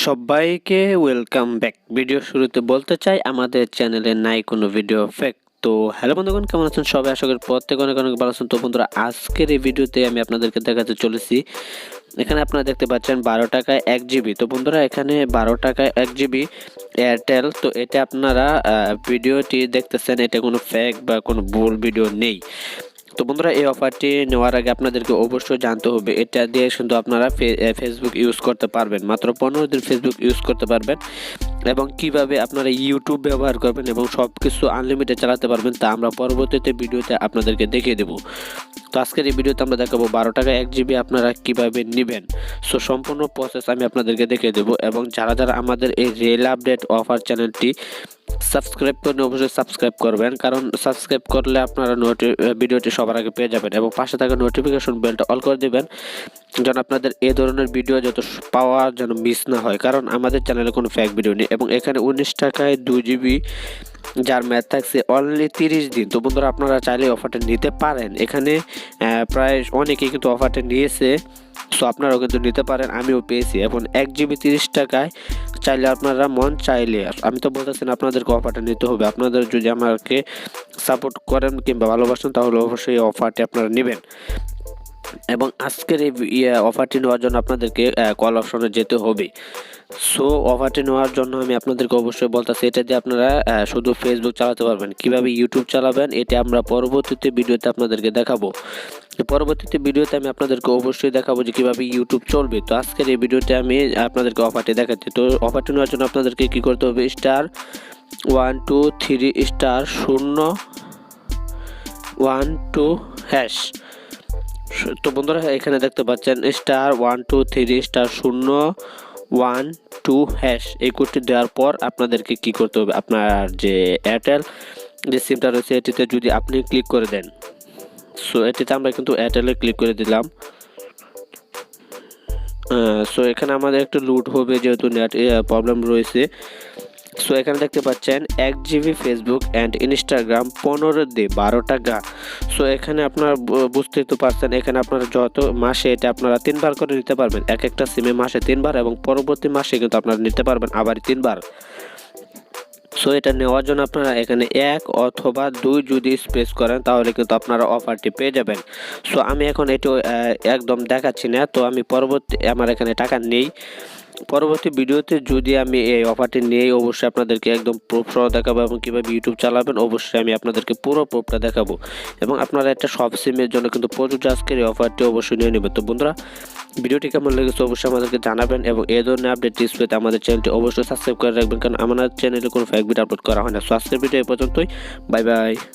সবাইকে welcome back. Video শুরুতে বলতে চাই আমাদের চ্যানেলে নাই কোনো ভিডিও ফেক। তো হ্যালো বন্ধুগণ, কেমন আছেন সবাই? আশা করি প্রত্যেক অনেক অনেক ভালো আছেন। তো বন্ধুরা, আজকের এই ভিডিওতে আমি আপনাদেরকে দেখাতে চলেছি, এখানে আপনারা দেখতে পাচ্ছেন 12 টাকায় 1 জিবি। তো বন্ধুরা, এখানে 12 টাকায় 1 জিবি এয়ারটেল। তো এটা আপনারা ভিডিওটি দেখতেছেন, এটা কোনো ফেক বা কোনো ভুল ভিডিও নেই। তো বন্ধুরা, এই অফারটি নেওয়ার আগে আপনাদেরকে অবশ্যই জানতে হবে এটা দিয়ে কিন্তু আপনারা ফেসবুক ইউজ করতে পারবেন, মাত্র 15 দিন ফেসবুক ইউজ করতে পারবেন, এবং কিভাবে আপনারা ইউটিউব ব্যবহার করবেন এবং সব কিছু আনলিমিটেড চালাতে পারবেন তা আমরা পরবর্তীতে ভিডিওতে আপনাদেরকে দেখিয়ে দেবো। তো আজকের এই ভিডিওতে আমরা দেখাবো 12 টাকা 1 জিবি আপনারা কিভাবে নেবেন। সো সম্পূর্ণ প্রসেস আমি আপনাদেরকে দেখিয়ে দেবো, এবং যারা যারা আমাদের এই রিয়েল আপডেট অফার চ্যানেলটি সাবস্ক্রাইব করে অবশ্যই সাবস্ক্রাইব করবেন, কারণ সাবস্ক্রাইব করলে আপনারা ভিডিওটি সবার আগে পেয়ে যাবেন, এবং পাশে থাকা নোটিফিকেশন বেলটা অল করে দেবেন যেন আপনাদের এই ধরনের ভিডিও যত পাওয়া যেন মিস না হয়, কারণ আমাদের চ্যানেলে কোনো ফেক ভিডিও নেই। এবং এখানে 19 টাকায় 2 জিবি, যার ম্যাথ থাকছে অনলি 30 দিন। তো বন্ধুরা, আপনারা চাইলে অফারটা নিতে পারেন। এখানে প্রায় অনেকেই কিন্তু অফারটা নিয়েছে, সো আপনারাও কিন্তু নিতে পারেন, আমিও পেয়েছি। এখন 1 জিবি 30 টাকায় চাইলে আপনারা মন চাইলে, আমি তো বলতেছি না আপনাদেরকে অফারটা নিতে হবে, আপনাদের যদি আমাকে সাপোর্ট করেন কিংবা ভালোবাসেন তাহলে অবশ্যই এই অফারটি আপনারা নেবেন। এবং আজকের এই অফারটি নেওয়ার জন্য আপনাদেরকে কল অপশনে যেতে হবে। সো অফারটি নেওয়ার জন্য আমি আপনাদেরকে অবশ্যই বলতেছি, এটা দিয়ে আপনারা শুধু ফেসবুক চালাতে পারবেন। কিভাবে ইউটিউব চালাবেন এটা আমরা পরবর্তীতে ভিডিওতে আপনাদেরকে দেখাবো। পরবর্তীতে ভিডিওতে আমি আপনাদেরকে অবশ্যই দেখাবো যে কীভাবে ইউটিউব চলবে। তো আজকের এই ভিডিওতে আমি আপনাদেরকে অফারটি দেখাচ্ছি। তো অফারটি নেওয়ার জন্য আপনাদেরকে কী করতে হবে, *123*012#। তো বন্ধুরা, এখানে দেখতে পাচ্ছেন *123*012# এই কোডটি দেওয়ার পর আপনাদেরকে কি করতে হবে, আপনার যে এয়ারটেল যে সিমটা রয়েছে এটিতে যদি আপনি ক্লিক করে দেন। সো এটিতে আমরা কিন্তু এয়ারটেলে ক্লিক করে দিলাম। সো এখানে আমাদের একটু লুট হবে যেহেতু নেট প্রবলেম রয়েছে। সো এখানে দেখতে পাচ্ছেন 1 জিবি ফেসবুক অ্যান্ড ইনস্টাগ্রাম 15 দিয়ে 12 টাকা। সো এখানে আপনারা বুঝতেই তো পারছেন, এখানে আপনারা যত মাসে এটা আপনারা 3 বার করে নিতে পারবেন, এক একটা সিমে মাসে 3 বার, এবং পরবর্তী মাসে কিন্তু আপনারা নিতে পারবেন আবার 3 বার। সো এটা নেওয়ার জন্য আপনারা এখানে 1 অথবা 2 যদি স্পেস করেন তাহলে কিন্তু আপনারা অফারটি পেয়ে যাবেন। সো আমি এখন এটি একদম দেখাচ্ছি না, তো আমি আমার এখানে টাকা নেই। পরবর্তী ভিডিওতে যদি আমি এই অফারটি নিয়েই অবশ্যই আপনাদেরকে একদম প্রুফ সহ দেখাবো, এবং কীভাবে ইউটিউব চালাবেন অবশ্যই আমি আপনাদেরকে পুরো প্রুফটা দেখাবো। এবং আপনারা একটা সব সিমের জন্য কিন্তু প্রযোজ্য আজকের এই অফারটি অবশ্যই নিয়ে নেবেন। তো বন্ধুরা, ভিডিওটি কেমন লেগেছে অবশ্যই আমাদেরকে জানাবেন, এবং এই ধরনের আপডেট পেতে আমাদের চ্যানেলটি অবশ্যই সাবস্ক্রাইব করে রাখবেন, কারণ আমাদের চ্যানেলে কোনো ফেক ভিডিও আপলোড করা হয় না। সো আজকের ভিডিও এই পর্যন্তই। Bye bye.